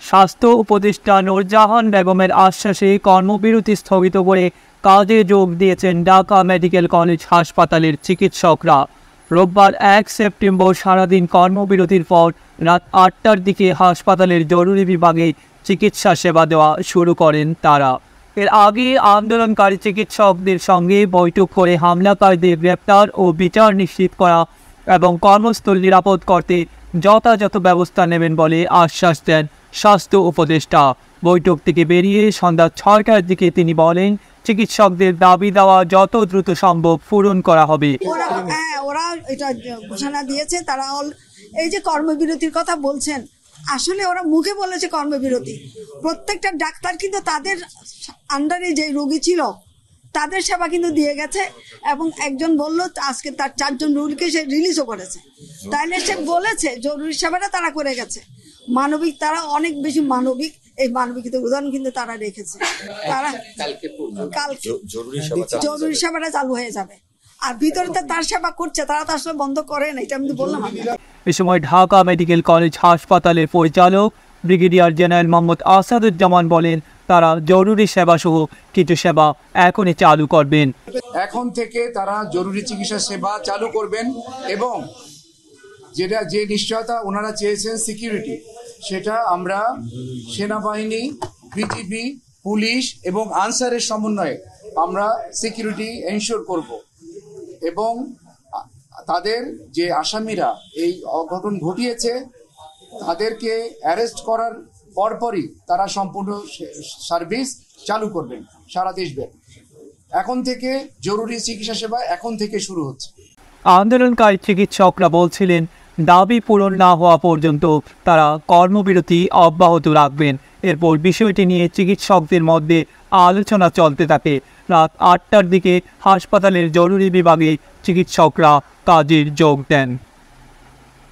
স্বাস্থ্য উপদেষ্টা নূরজাহান বেগমের আশ্বাসে কর্মবিরতি স্থগিত করে কাজে যোগ দিয়েছেন ঢাকা মেডিকেল কলেজ হাসপাতালের চিকিৎসকরা। রোববার 1 সেপ্টেম্বর সারাদিন কর্মবিরতির পর রাত 8টার দিকে হাসপাতালের জরুরি বিভাগে চিকিৎসা সেবা দেওয়া শুরু করেন তারা। এর আগে আন্দোলনকারী চিকিৎসকদের সঙ্গে বৈঠক করে হামলাকারীদের গ্রেপ্তার ও বিচার নিশ্চিত করা এবং কর্মস্থল নিরাপদ করতে যথাযথ ব্যবস্থা নেবেন বলে আশ্বাস দেন স্বাস্থ্য উপদেষ্টা। বৈঠক থেকে বেরিয়ে সন্ধ্যা 6টার দিকে তিনি বলেন, চিকিৎসকদের দাবি দেওয়া যত দ্রুত সম্ভব পূরণ করা হবে। ওরা এটা ঘোষণা দিয়েছে, তারা এই যে কর্মবিরতির কথা বলছেন, আসলে ওরা মুখে বলেছে কর্মবিরতি। প্রত্যেকটা ডাক্তার কিন্তু তাদের আন্ডারে যে রোগী ছিল তাদের সেবা কিন্তু দিয়ে গেছে এবং একজন বলল আজকে তার 4 জন রোগীকে সে রিলিজও করেছে। তাইলে সে বলেছে জরুরি সেবাটা তারা করে গেছে। মানবিক, তারা অনেক বেশি মানবিক, এই মানবিকতার উদাহরণ কিন্তু তারা রেখেছে। তারা কালকে জরুরি সেবাটা চালু হয়ে যাবে। আর ভিতরে তার সেবা করছে, তারা তো আসলে বন্ধ করে না, এটা আমি তো বললাম। এ সময় ঢাকা মেডিকেল কলেজ হাসপাতালের পরিচালক ব্রিগেডিয়ার জেনারেল মোহাম্মদ আসাদুজ্জামান বলেন, তারা জরুরি সেবা সহ কিছু সেবা এখনই চালু করবেন। এখন থেকে তারা জরুরি চিকিৎসা সেবা চালু করবেন এবং যে নিশ্চয়তা ওনারা চেয়েছেন সিকিউরিটি, সেটা আমরা সেনাবাহিনী, বিজিবি, পুলিশ এবং আনসারের সমন্বয়ে আমরা সিকিউরিটি এনশিওর করব এবং তাদের যে আসামিরা এই অঘটন ঘটিয়েছে তাদেরকে অ্যারেস্ট করার পরপরই তারা সম্পূর্ণ সার্ভিস চালু করবেন সারা দেশব্যাপী। এখন থেকে জরুরি চিকিৎসা সেবা এখন থেকে শুরু হচ্ছে। আন্দোলনকারী চিকিৎসকরা বলছিলেন, দাবি পূরণ না হওয়া পর্যন্ত তারা কর্মবিরতি অব্যাহত রাখবেন। এরপর বিষয়টি নিয়ে চিকিৎসকদের মধ্যে আলোচনা চলতে থাকে। রাত 8টার দিকে হাসপাতালের জরুরি বিভাগে চিকিৎসকরা কাজে যোগ দেন।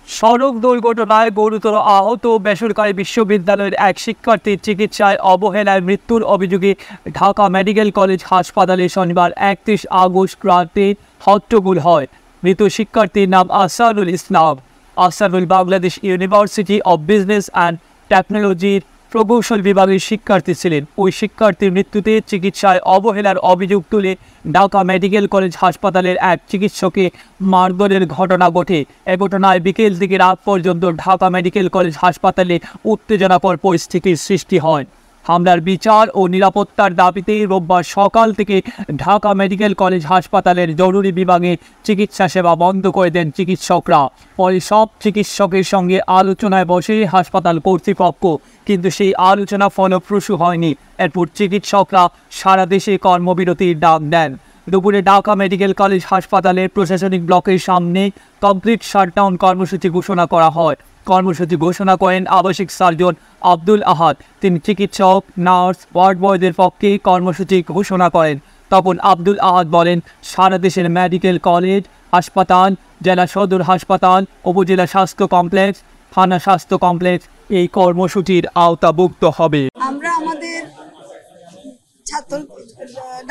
সড়ক দুর্ঘটনায় গুরুতর আহত বেসরকারি বিশ্ববিদ্যালয়ের এক শিক্ষার্থীর চিকিৎসায় অবহেলায় মৃত্যুর অভিযোগে ঢাকা মেডিকেল কলেজ হাসপাতালে শনিবার 31 আগস্ট রাতে হট্টগোল হয়। মৃত শিক্ষার্থীর নাম Asanul Islam. Asanul Bangladesh university of business and টেকনোলজির প্রকৌশল বিভাগের শিক্ষার্থী ছিলেন। ওই শিক্ষার্থীর মৃত্যুতে চিকিৎসায় অবহেলার অভিযোগ তুলে ঢাকা মেডিকেল কলেজ হাসপাতালের এক চিকিৎসককে মারধরের ঘটনা ঘটে। এ ঘটনায় বিকেল থেকে রাত পর্যন্ত ঢাকা মেডিকেল কলেজ হাসপাতালে উত্তেজনাকর পরিস্থিতির সৃষ্টি হয়। হামলার বিচার ও নিরাপত্তার দাবিতে রোববার সকাল থেকে ঢাকা মেডিকেল কলেজ হাসপাতালের জরুরি বিভাগে চিকিৎসা সেবা বন্ধ করে দেন চিকিৎসকরা। পরে সব চিকিৎসকের সঙ্গে আলোচনায় বসে হাসপাতাল কর্তৃপক্ষ, কিন্তু সেই আলোচনা ফলপ্রসূ হয়নি। এরপর চিকিৎসকরা সারা দেশে কর্মবিরতির ডাক দেন। দুপুরে ঢাকা মেডিকেল কলেজ হাসপাতালের প্রশাসনিক ব্লকের সামনে কমপ্লিট শাটডাউন কর্মসূচি ঘোষণা করা হয়। কর্মসূচি ঘোষণা করেন আবাসিক সার্জন আব্দুল আহাদ। তিনি চিকিৎসক, নার্স, ওয়ার্ড বয়দের পক্ষে কর্মসূচি ঘোষণা করেন। তখন আব্দুল আহাদ বলেন, সারা দেশের মেডিকেল কলেজ হাসপাতাল, জেলা সদর হাসপাতাল, উপজেলা স্বাস্থ্য কমপ্লেক্স, থানা স্বাস্থ্য কমপ্লেক্স এই কর্মসূচির আওতাভুক্ত হবে। আমরা আমাদের ছাত্র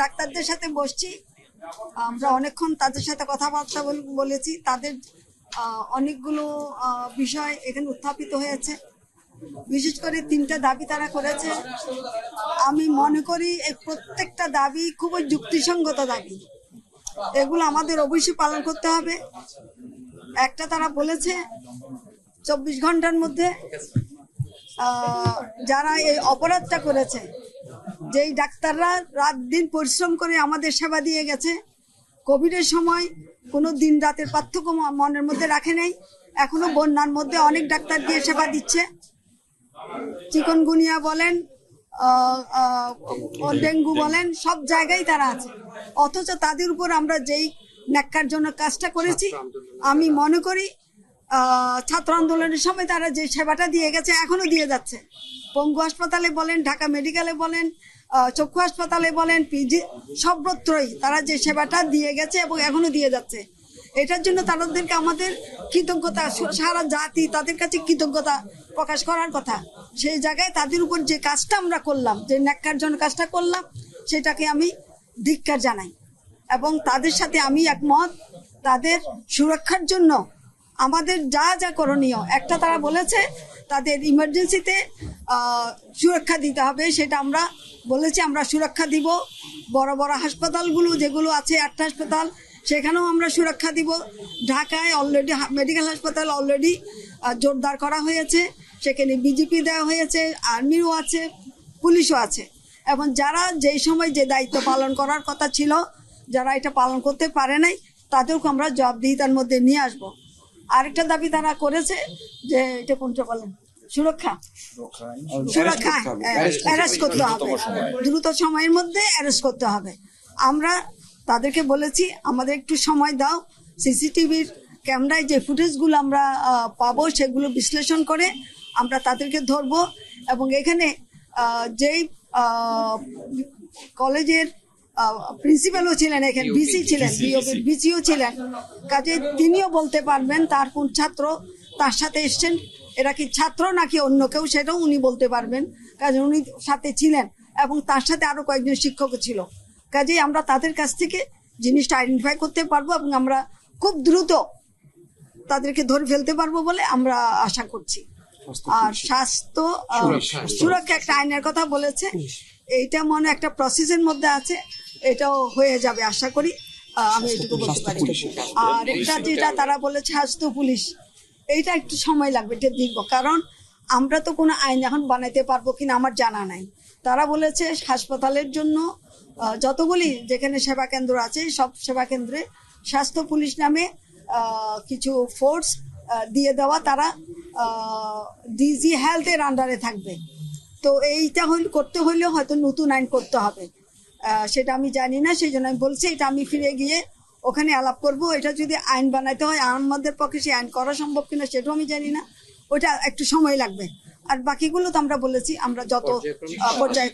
ডাক্তারদের সাথে বসছি, আমরা অনেকক্ষণ তাদের সাথে কথাবার্তা বলেছি। তাদের অনেকগুলো বিষয় এখানে উত্থাপিত হয়েছে। বিশেষ করে 3টা দাবি তারা করেছে। আমি মনে করি এই প্রত্যেকটা দাবি খুবই যুক্তিসঙ্গত দাবি, এগুলো আমাদের অবশ্যই পালন করতে হবে। একটা, তারা বলেছে 24 ঘন্টার মধ্যে যারা এই অপরাধটা করেছে, যেই ডাক্তাররা রাত দিন পরিশ্রম করে আমাদের সেবা দিয়ে গেছে, কোভিডের সময় কোনো দিন রাতের পার্থক্য মনের মধ্যে রাখে নাই, এখনো বন্যার মধ্যে অনেক ডাক্তার দিয়ে সেবা দিচ্ছে। চিকনগুনিয়া বলেন, ডেঙ্গু বলেন, সব জায়গায় তারা আছে। অথচ তাদের উপর আমরা যেই ন্যাক্কারজনক কাজটা করেছি, আমি মনে করি ছাত্র আন্দোলনের সময় তারা যে সেবাটা দিয়ে গেছে এখনো দিয়ে যাচ্ছে। পঙ্গু হাসপাতালে বলেন, ঢাকা মেডিকেলে বলেন, চক্ষু হাসপাতালে বলেন, পিজি, সর্বত্রই তারা যে সেবাটা দিয়ে গেছে এবং এখনো দিয়ে যাচ্ছে। এটার জন্য তাদেরকে আমাদের কৃতজ্ঞতা, সারা জাতি তাদের কাছে কৃতজ্ঞতা প্রকাশ করার কথা। সেই জায়গায় তাদের উপর যে কাজটা আমরা করলাম, যে ন্যাক্কারজনক কাজটা করলাম, সেটাকে আমি ধিক্কার জানাই এবং তাদের সাথে আমি একমত। তাদের সুরক্ষার জন্য আমাদের যা যা করণীয়, একটা তারা বলেছে তাদের ইমার্জেন্সিতে সুরক্ষা দিতে হবে, সেটা আমরা বলেছি। আমরা সুরক্ষা দিব। বড় বড় হাসপাতালগুলো যেগুলো আছে 8টা হাসপাতাল, সেখানেও আমরা সুরক্ষা দিব। ঢাকায় অলরেডি মেডিকেল হাসপাতাল অলরেডি জোরদার করা হয়েছে, সেখানে বিজেপি দেওয়া হয়েছে, আর্মিও আছে, পুলিশও আছে। এবং যারা যেই সময় যে দায়িত্ব পালন করার কথা ছিল, যারা এটা পালন করতে পারে নাই, তাদেরকে আমরা জবাবদিহিতার মধ্যে নিয়ে আসব। আরেকটা দাবি তারা করেছে যে এটা কোনটা বলেন, সুরক্ষা অ্যারেস্ট করতে হবে, দ্রুত সময়ের মধ্যে অ্যারেস্ট করতে হবে। আমরা তাদেরকে বলেছি আমাদের একটু সময় দাও, সিসিটিভির ক্যামেরায় যে ফুটেজগুলো আমরা পাবো সেগুলো বিশ্লেষণ করে আমরা তাদেরকে ধরবো। এবং এখানে যেই কলেজের প্রিন্সিপালও ছিলেন, এখানে ভিসি ছিলেন, ভিসিও ছিলেন, কাজে তিনিও বলতে পারবেন তার কোন ছাত্র তার সাথে এসছেন, এরা কি ছাত্র নাকি অন্য কেউ, সেটাও উনি বলতে পারবেন, কাজে উনি সাথে ছিলেন এবং তার সাথে আরো কয়েকজন শিক্ষকও ছিল। কাজেই আমরা তাদের কাছ থেকে জিনিসটা আইডেন্টিফাই করতে পারবো এবং আমরা খুব দ্রুত তাদেরকে ধরে ফেলতে পারবো বলে আমরা আশা করছি। আর স্বাস্থ্য সুরক্ষা একটা আইনের কথা বলেছে, এইটা মনে একটা প্রসেসের মধ্যে আছে, এটাও হয়ে যাবে আশা করি, আমি এটুকু বলতে পারি। আর এটা যেটা তারা বলেছে স্বাস্থ্য পুলিশ, এইটা একটু সময় লাগবে, এটা দেখবো, কারণ আমরা তো কোনো আইন এখন বানাইতে পারবো কিনা আমার জানা নাই। তারা বলেছে হাসপাতালের জন্য যতগুলি যেখানে সেবা কেন্দ্র আছে সব সেবা কেন্দ্রে স্বাস্থ্য পুলিশ নামে কিছু ফোর্স দিয়ে দেওয়া, তারা ডিজি হেলথের আন্ডারে থাকবে। তো এইটা করতে হইলেও হয়তো নতুন আইন করতে হবে, সেটা আমি জানি না, সেই জন্য আমি বলছি এটা আমি ফিরে গিয়ে ওখানে আলাপ করব। এটা যদি আইন বানাইতে হয় আমাদের পক্ষে সেই আইন করা সম্ভব কিনা সেটাও আমি জানি না, ওটা একটু সময় লাগবে। আর বাকিগুলো তো আমরা বলেছি আমরা যত পর্যায়ে